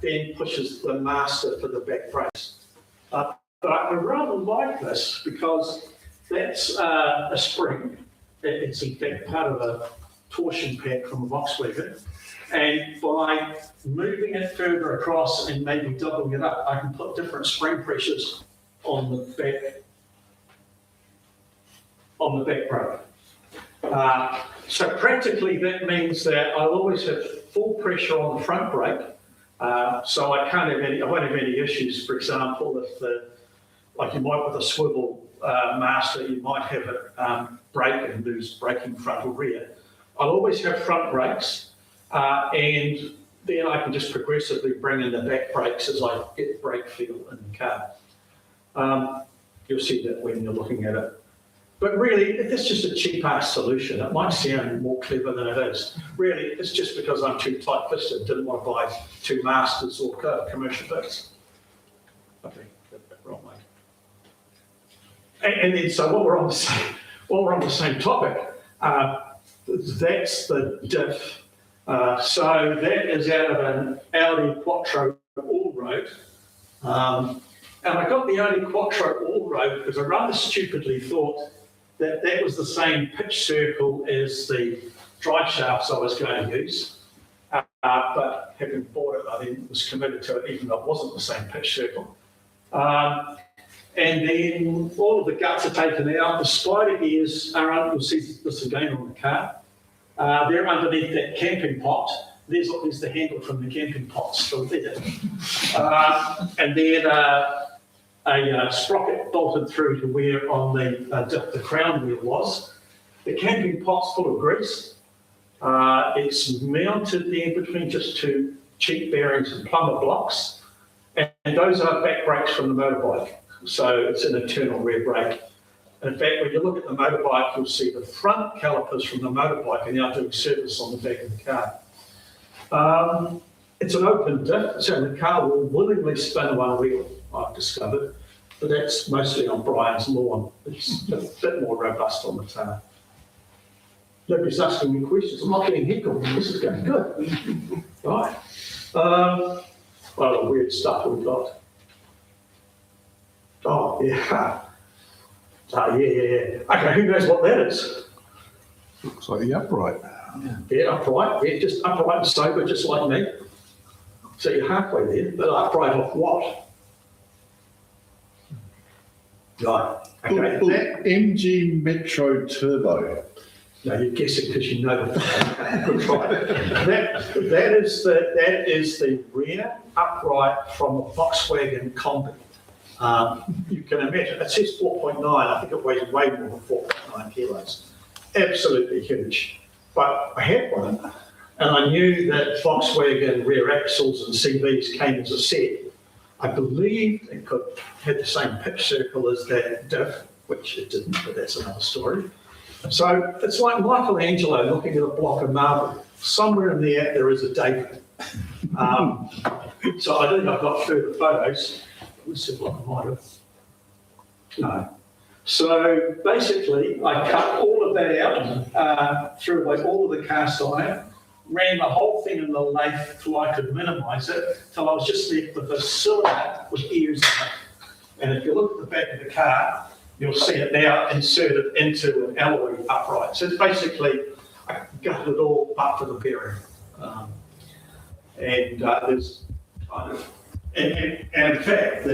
then pushes the master for the back brace. But I rather like this because that's a spring. It's in fact part of a torsion pack from a Volkswagen. And by moving it further across and maybe doubling it up, I can put different spring pressures on the back brake. So practically that means that I'll always have full pressure on the front brake. So I won't have any issues. For example, if like you might with a swivel master, you might have it brake and lose braking front or rear. I'll always have front brakes, and then I can just progressively bring in the back brakes as I get brake feel in the car. You'll see that when you're looking at it. But really, it's just a cheap-ass solution. It might sound more clever than it is. Really, it's just because I'm too tight-fisted, didn't want to buy two masters or commercial bits. Okay, got that wrong way. And then, so while we're on the same topic, that's the diff. So that is out of an Audi Quattro all-road. And I got the Audi Quattro all-road because I rather stupidly thought that was the same pitch circle as the drive shafts I was going to use. But having bought it, I then was committed to it, even though it wasn't the same pitch circle. And then all of the guts are taken out. The spider ears are, you'll see this again on the car. They're underneath that camping pot. There's the handle from the camping pot still there. And then a sprocket bolted through to where on the crown wheel was. The camping pot's full of grease. It's mounted there between just two cheap bearings and plumber blocks. And those are back brakes from the motorbike. So it's an internal rear brake. In fact, when you look at the motorbike, you'll see the front calipers from the motorbike are now doing service on the back of the car. It's an open diff, so the car will willingly spin one wheel, I've discovered, but that's mostly on Brian's lawn. It's a bit more robust on the tar. Nobody's asking me questions. I'm not getting heckled. This is going good. Right. Well, the weird stuff we've got. Oh, yeah. Yeah. Okay, who knows what that is? Looks like the upright. Yeah, upright. Yeah, just upright and sober, just like me. So you're halfway there, but upright off what? Right. Okay. MG Metro Turbo. No, you're guessing because you know the good try. That is the rear upright from a Volkswagen Combi. You can imagine, it says 4.9, I think it weighs way more than 4.9 kilos. Absolutely huge. But I had one, and I knew that Volkswagen rear axles and CVs came as a set. I believed it had the same pitch circle as that diff, which it didn't, but that's another story. So it's like Michelangelo looking at a block of marble. Somewhere in there is a David. So I think I've got further photos. Let's see what I might have. No. So basically, I cut all of that out, threw away all of the cast iron, ran the whole thing in the lathe till I could minimise it, till I was just left with a cylinder with ears in it. And if you look at the back of the car, you'll see it now inserted into an alloy upright. So it's basically, I gutted it all but for the bearing. There's kind of, and in fact,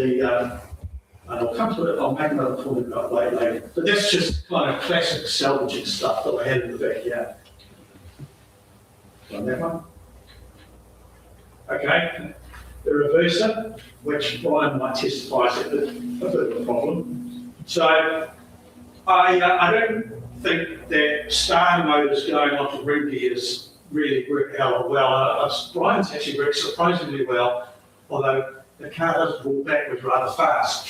I'll come to it, I'll make another point about it later. But that's just kind of classic salvaging stuff that I had in the backyard. On that one. Okay, the reverser, which Brian might testify is a bit of a problem. So I don't think that starter motors going onto room gears really work out well. Brian's actually worked surprisingly well, although the car does pull backwards rather fast.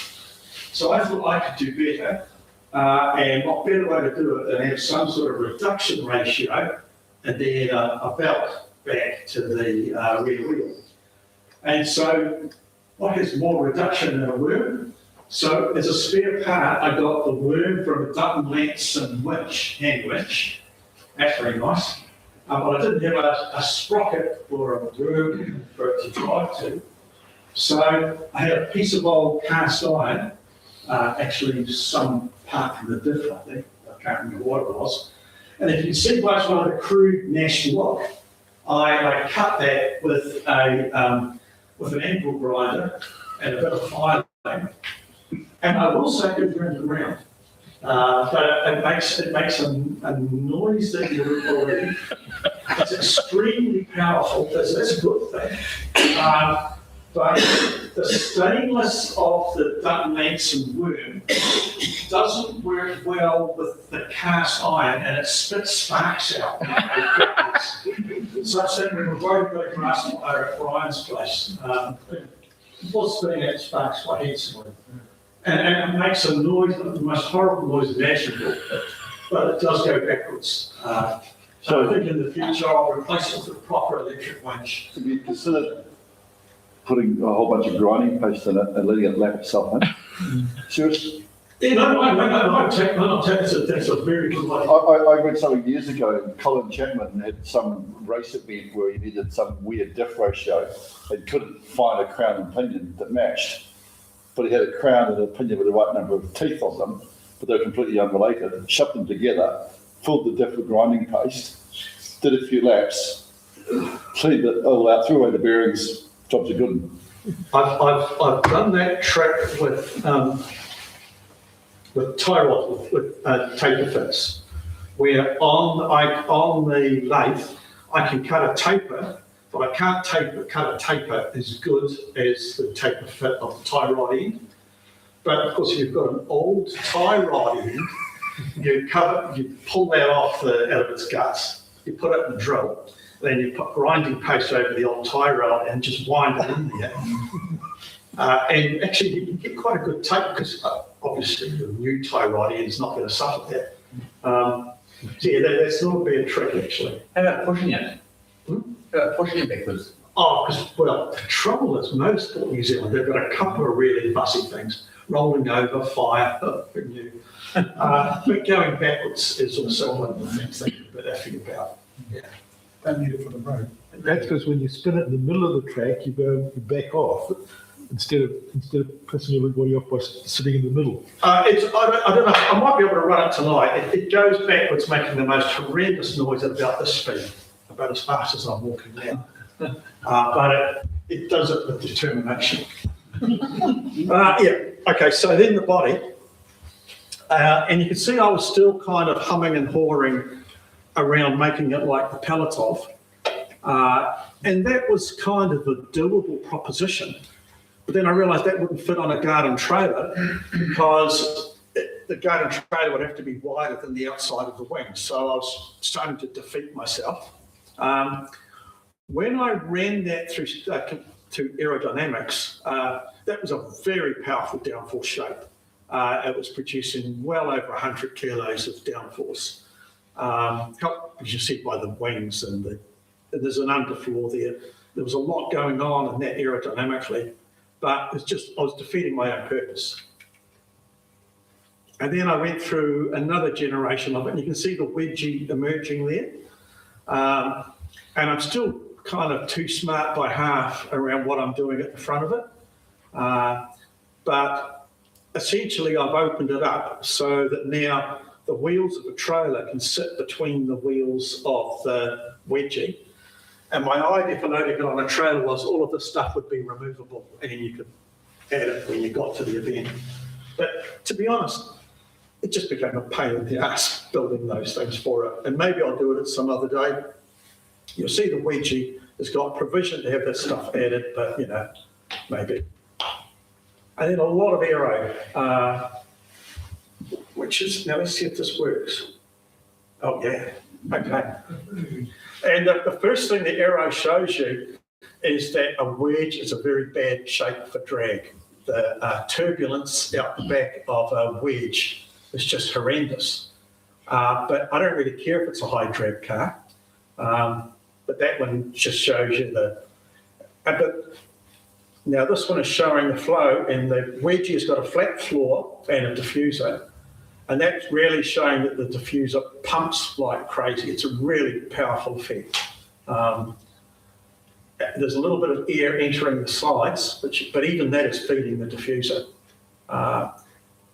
So I thought I could do better, and what better way to do it than have some sort of reduction ratio and then a belt back to the rear wheel. And so what has more reduction than a worm? So as a spare part, I got the worm from a Dutton Lance and winch, hand winch. That's very nice. but I didn't have a sprocket or a worm for it to drive to. So I had a piece of old cast iron, actually some part from the diff, I think. I can't remember what it was. And if you can see by one of the crude Nash lock, I cut that with an angle grinder and a bit of filing. And I will say it around the ground. But it makes a noise that you wouldn't believe. It's extremely powerful. That's a good thing. But the stainless of the Dunn-Manson worm doesn't work well with the cast iron, and it spits sparks out. So I said we were worried about a grass fire at Brian's place. It was spitting out sparks quite handsomely. And it makes a noise, the most horrible noise imaginable, but it does go backwards. So I think in the future I'll replace it with a proper electric winch. Have you considered putting a whole bunch of grinding paste in it and letting it lap itself in? Seriously? Yeah, no, that's a very good idea. I read something years ago, Colin Chapman had some race event where he needed some weird diff ratio and couldn't find a crown and pinion that matched. But he had a crown and a pinion with the right number of teeth on them, but they were completely unrelated. Shoved them together, filled the diff with grinding paste, did a few laps, cleaned it all out, threw away the bearings, jobs are good. I've done that trick with tie rod, with taper fits, where on the lathe I can cut a taper, but I can't cut a taper as good as the taper fit of the tie rod end. But of course, if you've got an old tie rod end, you pull that off out of its guts, you put it in the drill, then you put grinding paste over the old tie rod and just wind it in there. And actually, you can get quite a good tape because obviously the new tie rod end is not going to suffer that. So yeah, that's not a bad trick actually. How about pushing it? Pushing it backwards. Oh, because, well, the trouble is most of New Zealand, they've got a couple of really fussy things. Rolling over, fire, new. But going backwards is also one of the things that you're a bit iffy about. Yeah. Don't need it for the road. That's because when you spin it in the middle of the track, you back off instead of pissing everybody off by sitting in the middle. I don't know. I might be able to run it tonight. It goes backwards, making the most horrendous noise at about this speed, about as fast as I'm walking now. But it does it with determination. Yeah. Okay. So then the body, and you can see I was still kind of humming and hawing around making it like the Pt2. And that was kind of a doable proposition. But then I realised that wouldn't fit on a garden trailer because the garden trailer would have to be wider than the outside of the wing. So I was starting to defeat myself. When I ran that through to aerodynamics, that was a very powerful downforce shape. It was producing well over 100 kilos of downforce. As you see by the wings and there's an underfloor there. There was a lot going on in that aerodynamically, but it's just, I was defeating my own purpose. And then I went through another generation of it, and you can see the Wedgie emerging there. And I'm still kind of too smart by half around what I'm doing at the front of it. But essentially I've opened it up so that now the wheels of a trailer can sit between the wheels of the Wedgie. And my idea for loading it on a trailer was all of this stuff would be removable and you could add it when you got to the event. But to be honest, it just became a pain in the ass building those things for it. And maybe I'll do it at some other day. You'll see the Wedgie has got provision to have this stuff added, but you know, maybe. And then a lot of aero, which is, now let's see if this works. Oh yeah, okay. And the first thing the aero shows you is that a wedge is a very bad shape for drag. The turbulence out the back of a wedge is just horrendous. But I don't really care if it's a high drag car. But that one just shows you now this one is showing the flow, and the Wedgie has got a flat floor and a diffuser. And that's really showing that the diffuser pumps like crazy. It's a really powerful effect. There's a little bit of air entering the sides, but even that is feeding the diffuser.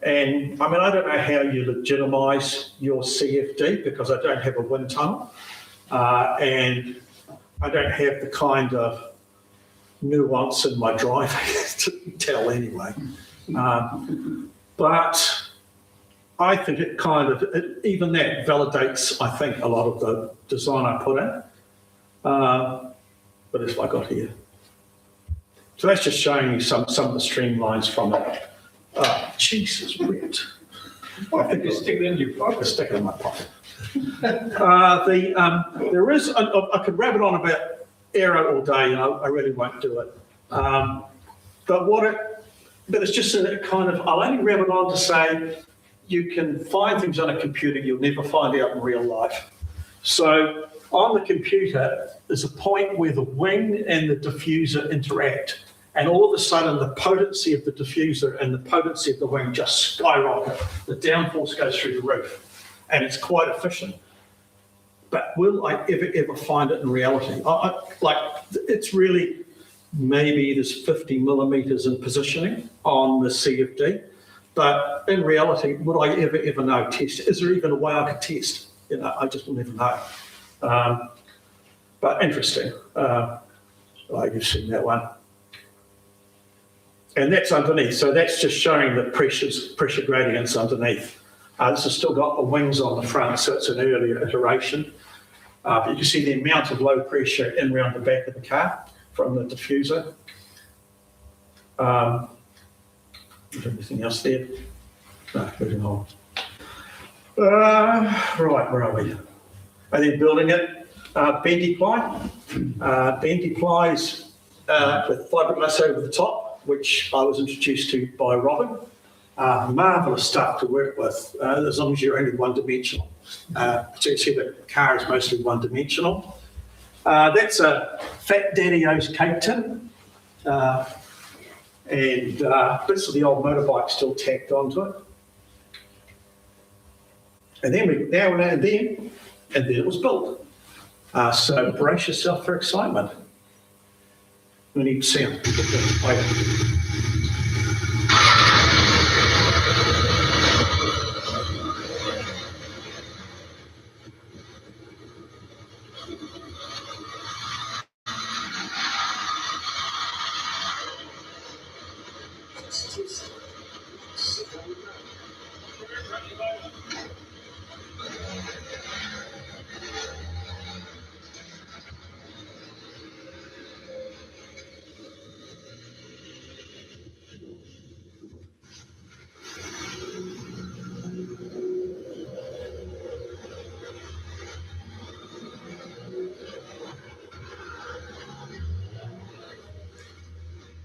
And I mean, I don't know how you legitimise your CFD because I don't have a wind tunnel and I don't have the kind of nuance in my driving to tell anyway. But I think it kind of, even that validates, I think, a lot of the design I put in. What else have I got here? So that's just showing you some of the streamlines from it. Jesus, weird. I think you stick it in your pocket. Stick it in my pocket. There is, I could rabbit on about aero all day, and I really won't do it. But it's just a kind of, I'll only rabbit on to say you can find things on a computer you'll never find out in real life. So on the computer, there's a point where the wing and the diffuser interact. And all of a sudden, the potency of the diffuser and the potency of the wing just skyrocket. The downforce goes through the roof, and it's quite efficient. But will I ever find it in reality? It's really, maybe there's 50 millimeters in positioning on the CFD, but in reality, would I ever know? Test? Is there even a way I could test? I just will never know. But interesting. You've seen that one. And that's underneath, so that's just showing the pressure gradients underneath. This has still got the wings on the front, so it's an earlier iteration. But you can see the amount of low pressure in around the back of the car from the diffuser. Is there anything else there? No, moving on. Right, where are we? And then building it, bendy ply. Bendy plies with fiberglass over the top, which I was introduced to by Robin. Marvellous stuff to work with, as long as you're only one-dimensional. So you see the car is mostly one-dimensional. That's a Fat Daddy-O's cake tin. And bits of the old motorbike still tacked onto it. And then and then it was built. So brace yourself for excitement. We need sound.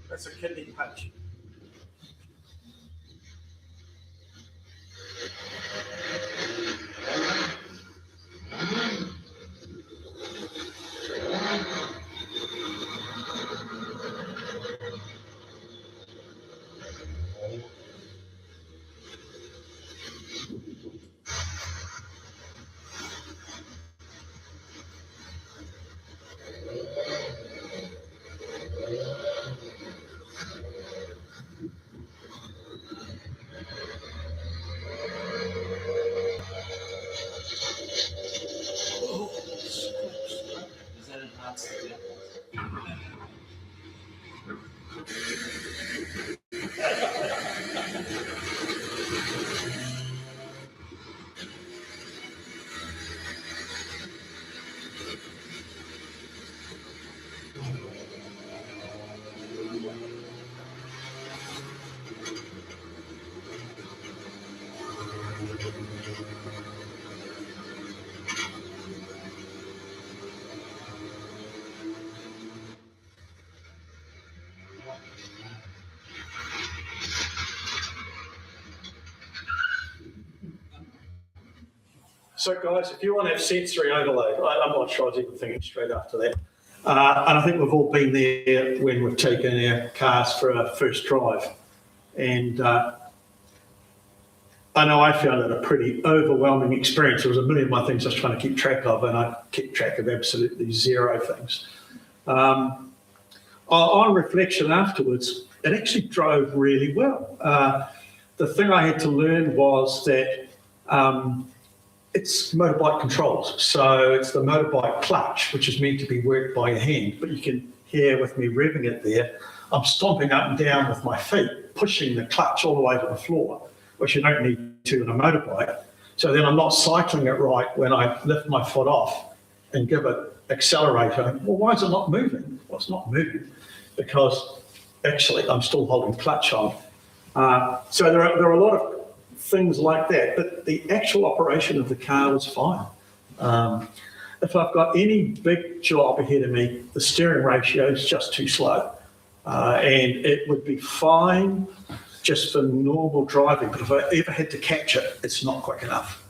That's a kidney punch. So guys, if you want to have sensory overload, I'm not sure I was even thinking straight after that. And I think we've all been there when we've taken our cars for our first drive. And I know I found it a pretty overwhelming experience. There was a million of my things I was trying to keep track of, and I kept track of absolutely zero things. On reflection afterwards, it actually drove really well. The thing I had to learn was that it's motorbike controls. So it's the motorbike clutch, which is meant to be worked by your hand, but you can hear with me revving it there, I'm stomping up and down with my feet, pushing the clutch all the way to the floor, which you don't need to in a motorbike. So then I'm not cycling it right when I lift my foot off and give it accelerator. Well, why is it not moving? Well, it's not moving because actually I'm still holding clutch on. So there are a lot of things like that, but the actual operation of the car was fine. If I've got any big job ahead of me, the steering ratio is just too slow. And it would be fine just for normal driving, but if I ever had to catch it, it's not quick enough.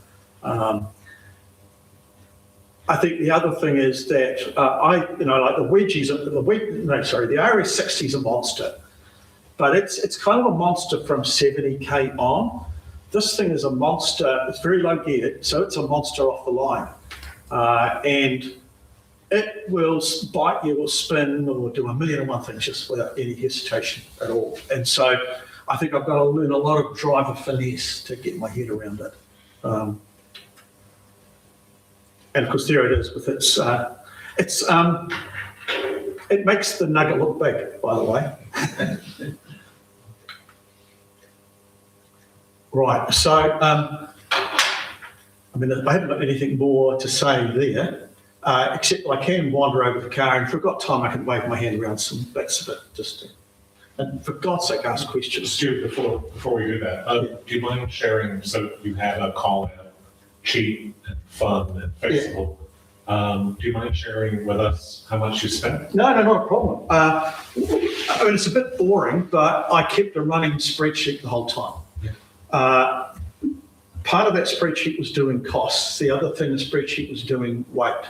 I think the other thing is that like the Wedgies, the RS60 is a monster, but it's kind of a monster from 70k on. This thing is a monster. It's very low geared, so it's a monster off the line, and it will bite you or spin or do a million and one things just without any hesitation at all. And so I think I've got to learn a lot of driver finesse to get my head around it. And of course, there it is with it makes the nugget look big, by the way. Right, so, I haven't got anything more to say there, except I can wander over the car, and if I've got time, I can wave my hand around some bits of it, and for God's sake, ask questions. Stu, before we do that, do you mind sharing, so you have a call out, cheap and fun and fixable. Do you mind sharing with us how much you spent? No, not a problem. It's a bit boring, but I kept a running spreadsheet the whole time. Yeah. Part of that spreadsheet was doing costs. The other thing the spreadsheet was doing weight.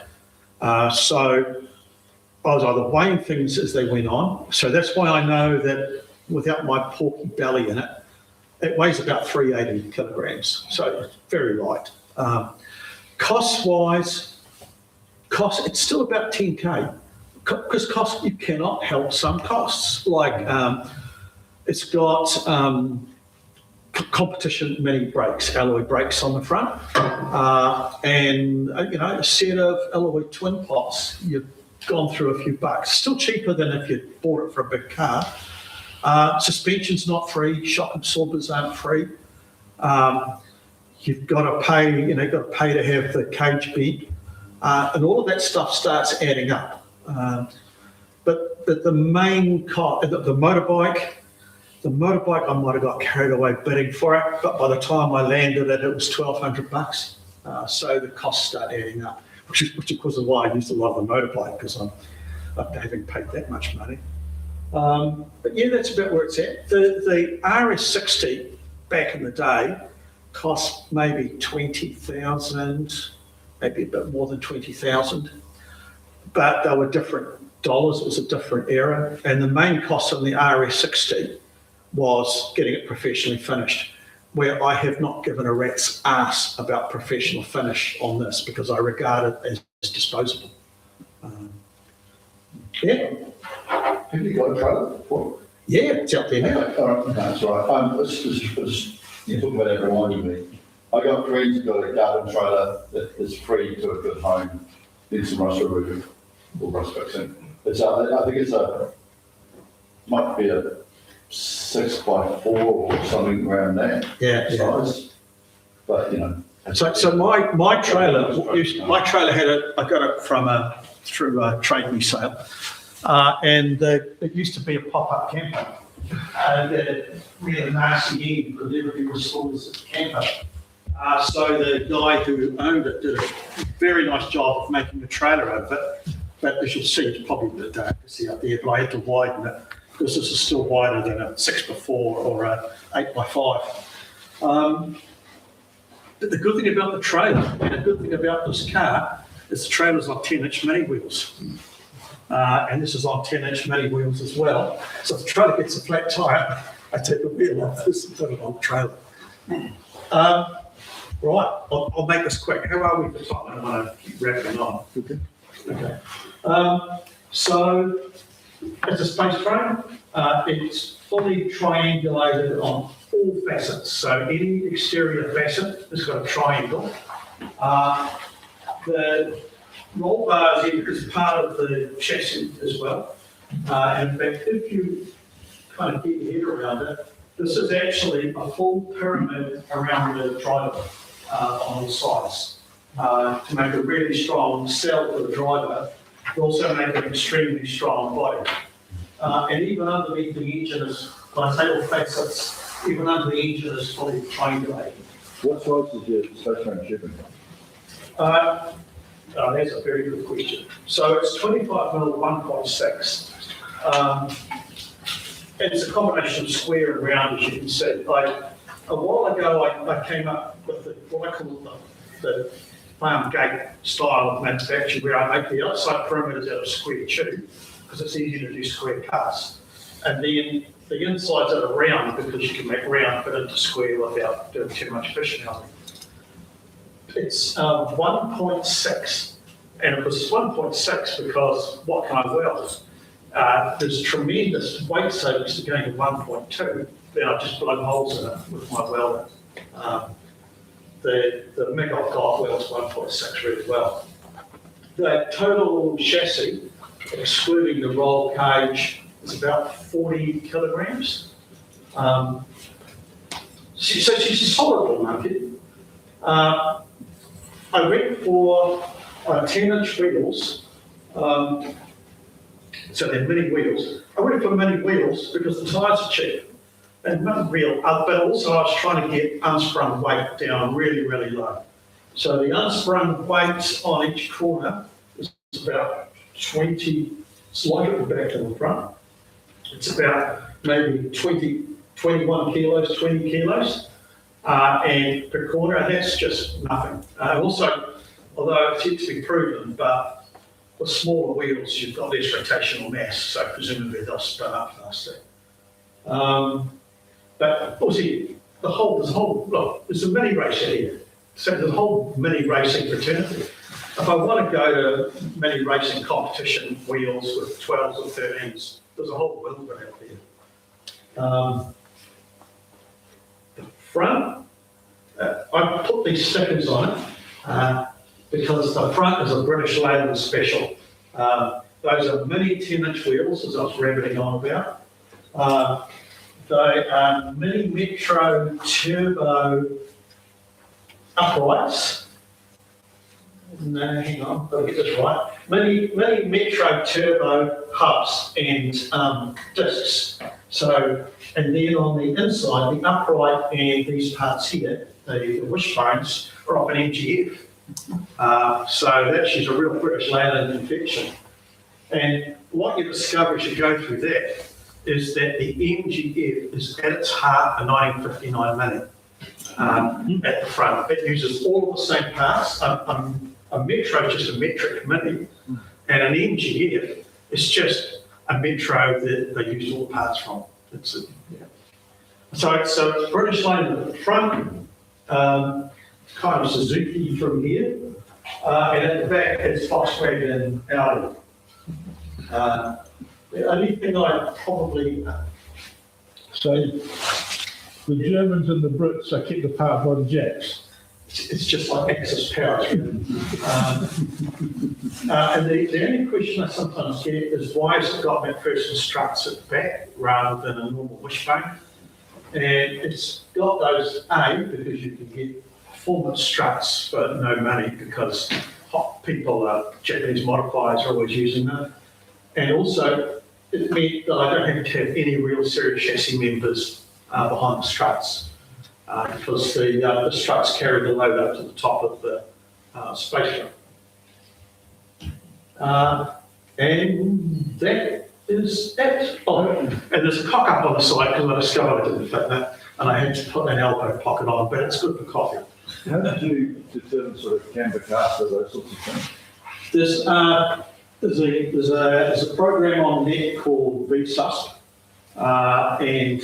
So I was either weighing things as they went on. So that's why I know that without my porky belly in it, it weighs about 380 kilograms. So it's very light. Cost-wise, it's still about 10K. Because cost, you cannot help some costs. Like it's got competition mini brakes, alloy brakes on the front, and a set of alloy twin pots. You've gone through a few bucks. Still cheaper than if you bought it for a big car. Suspension's not free. Shock absorbers aren't free. You've got to pay. Got to pay to have the cage bent, and all of that stuff starts adding up. But the main cost, the motorbike, I might have got carried away bidding for it, but by the time I landed it, it was $1,200. So the costs start adding up, which of course is why I used a lot of the motorbike, because I'm having paid that much money. But yeah, that's about where it's at. The RS60 back in the day cost maybe 20,000, maybe a bit more than 20,000, but they were different dollars. It was a different era, and the main cost on the RS60 was getting it professionally finished, where I have not given a rat's ass about professional finish on this because I regard it as disposable. Yeah. Have you got a trailer before? Yeah, it's out there now. No, that's all right. You talk about that reminded me. I got friends who got a garden trailer that is free to a good home in some Russell Roof or Russ Fixing. I think might be a 6x4 or something around that size. But So my trailer I got it through a trade me sale, and it used to be a pop-up camper. We had a nasty end, could never be restored as a camper. So the guy who owned it did a very nice job of making a trailer out of it. But as you'll see, it's probably a bit dark to see out there, but I had to widen it because this is still wider than a 6x4 or a 8x5. But the good thing about the trailer and the good thing about this car is the trailer's on 10-inch mini wheels. And this is on 10-inch mini wheels as well. So if the trailer gets a flat tyre, I take the wheel off this and put it on the trailer. Right, I'll make this quick. How are we for time? I don't want to keep wrapping on. Okay. So, it's a space frame. It's fully triangulated on all facets. So any exterior facet has got a triangle. The roll bars is part of the chassis as well. And in fact, if you kind of get your head around it, this is actually a full pyramid around the driver on all sides to make a really strong cell for the driver, but also make an extremely strong body. And even underneath the engine is, when I say all facets, even under the engine is fully triangulated. What size is your space frame shipping? That's a very good question. So it's 25mm 1.6. It's a combination of square and round, as you can see. A while ago, I came up with what I call the farm gate style of manufacture, where I make the outside perimeters out of square tube, because it's easy to do square cuts. And then the insides are round, because you can make round fit into square without doing too much fishing. It's 1.6, and it was 1.6 because what can I weld? There's tremendous weight savings to going to 1.2. Then I just blow holes in it with my welder. The MIG I've got welds 1.6 really well. The total chassis, excluding the roll cage, is about 40 kilograms. So she's a solid little monkey. I went for 10-inch wheels. So they're mini wheels. I went for mini wheels because the tyres are cheap. And not real, but also I was trying to get unsprung weight down really, really low. So the unsprung weight on each corner is about 20, slide at the back and the front. It's about maybe 21 kilos, 20 kilos. And per corner, and that's just nothing. Also, although it's yet to be proven, but with smaller wheels, you've got less rotational mass, so presumably they'll spin up faster. But obviously, there's a mini racer here. So there's a whole mini racing fraternity. If I want to go to mini racing competition wheels with 12s or 13s, there's a whole world out there. The front, I put these stickers on it because the front is a British Label special. Those are mini 10-inch wheels, as I was rabbiting on about. They are mini Metro turbo uprights. No, hang on, I'll get this right. Mini Metro turbo hubs and discs. So, and then on the inside, the upright and these parts here, the wishbones, are off an MGF. So that's just a real British land infection. And what you discover as you go through that is that the MGF is at its heart a 1959 Mini at the front. It uses all of the same parts. A Metro is just a metric Mini, and an MGF is just a Metro that they use all the parts from. So it's British land at the front, kind of Suzuki from here, and at the back it's Volkswagen Audi. The only thing I probably... So the Germans and the Brits are kept apart by the Japs. It's just like Axis power. And the only question I sometimes get is why has it got McPherson struts at the back rather than a normal wishbone? And it's got those, because you can get performance struts for no money because hot people, Japanese modifiers are always using them. And also, it meant that I don't have to have any real serious chassis members behind the struts because the struts carry the load up to the top of the space frame. And that is it. Oh, and there's a cock up on the side because I discovered I didn't fit that and I had to put an elbow pocket on, but it's good for coffee. How did you determine sort of camber caster, those sorts of things? There's a program on net called VSUSP, and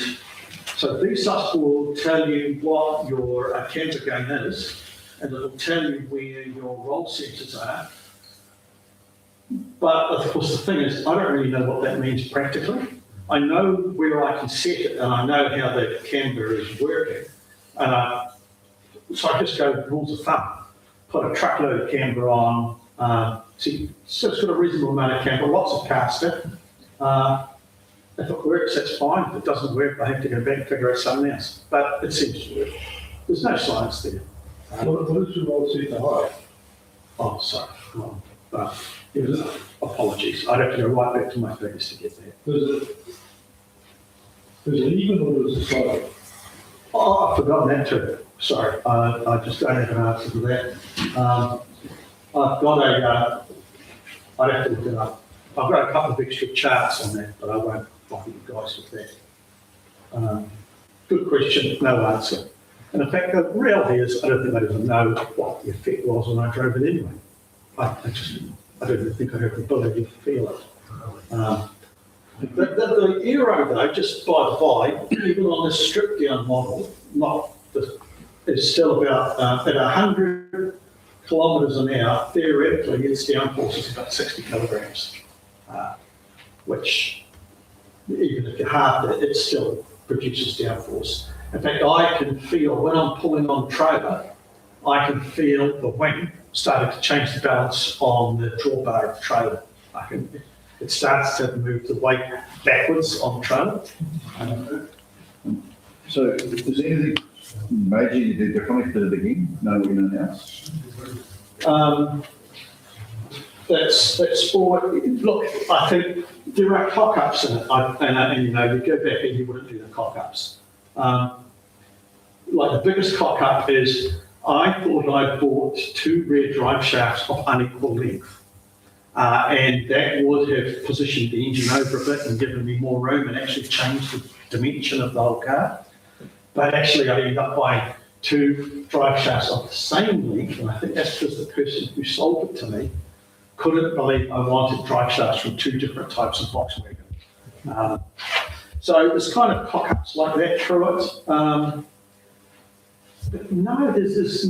So VSUS will tell you what your camper gain is, and it'll tell you where your roll centres are. But of course, the thing is, I don't really know what that means practically. I know where I can set it, and I know how the camber is working. So I just go rules of thumb. Put a truckload of camber on. So it's got a reasonable amount of camber, lots of caster. If it works, that's fine. If it doesn't work, I have to go back and figure out something else. But it seems to work. There's no science there. What is the roll seat height? Oh, sorry. Apologies. I'd have to go right back to my figures to get there. Is it even or is it solid? Oh, I've forgotten that too. Sorry. I just don't have an answer to that. I've got I'd have to look it up. I've got a couple of extra charts on that, but I won't bother you guys with that. Good question, no answer. And in fact, the reality is, I don't think I even know what the effect was when I drove it anyway. I don't even think I have the ability to feel it. The aero though, just by the by, even on this stripped down model, it's still about at 100 kilometres an hour, theoretically its downforce is about 60 kilograms, which even if you halve it, it still produces downforce. In fact, I can feel when I'm pulling on trailer, I can feel the wing starting to change the balance on the drawbar of the trailer. It starts to move the weight backwards on the trailer. So is there anything major you did differently to the beginning? No, we know now. That's for, look, I think there are cock-ups in it, and you know, you go back and you wouldn't do the cock-ups. Like the biggest cock-up is, I thought I bought 2 rear drive shafts of unequal length. And that would have positioned the engine over a bit and given me more room and actually changed the dimension of the whole car. But actually I ended up buying 2 drive shafts of the same length, and I think that's because the person who sold it to me couldn't believe I wanted drive shafts from 2 different types of Volkswagen. So there's kind of cock-ups like that through it. But no, there's this,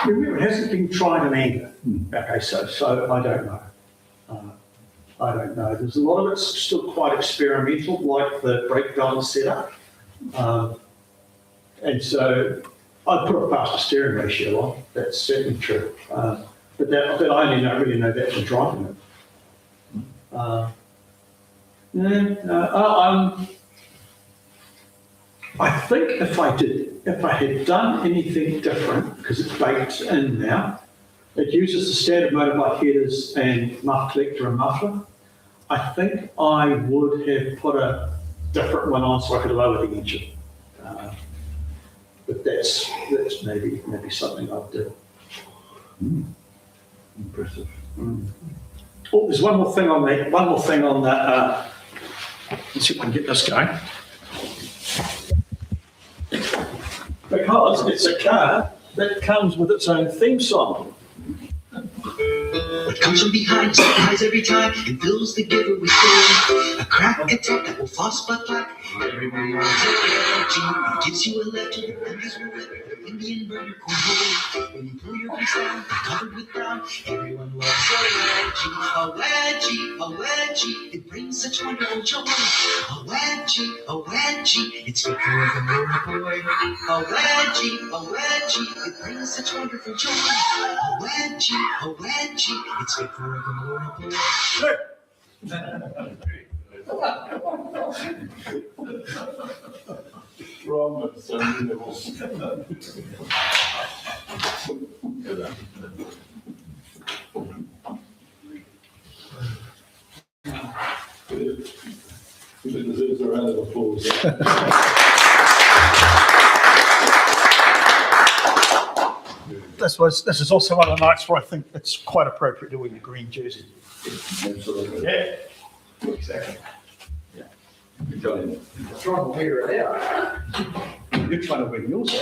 remember, it hasn't been tried in anger. Okay, so I don't know. I don't know. There's a lot of it's still quite experimental, like the brake balance setup. And so I'd put a faster steering ratio on, that's certainly true. But I only don't really know that from driving it. I think if I had done anything different, because it's baked in now, it uses the standard motorbike headers and muff collector and muffler. I think I would have put a different one on so I could lower the engine. But that's maybe something I'll do. Impressive. Oh, there's one more thing on that. Let's see if I can get this going. Because it's a car that comes with its own theme song. What comes from behind surprise every time and fills the giver with joy. A crack attack that will floss but black. Everyone loves it. It gives you a legend. Memories were with Indian burger cornhole. When you pull your piece down, covered with brown. Everyone loves a wedgie, a wedgie. It brings such wonderful joy. A wedgie. It's good for the little boy. A wedgie. It brings such wonderful joy. A wedgie. It's good for the little boy. Wrong at so many levels. It deserves a round of applause. This is also one of the nights where I think it's quite appropriate to wear your green jersey. Absolutely. Yeah. Exactly. Yeah. Good job. Trying to wear it out. You're trying to wear yours out.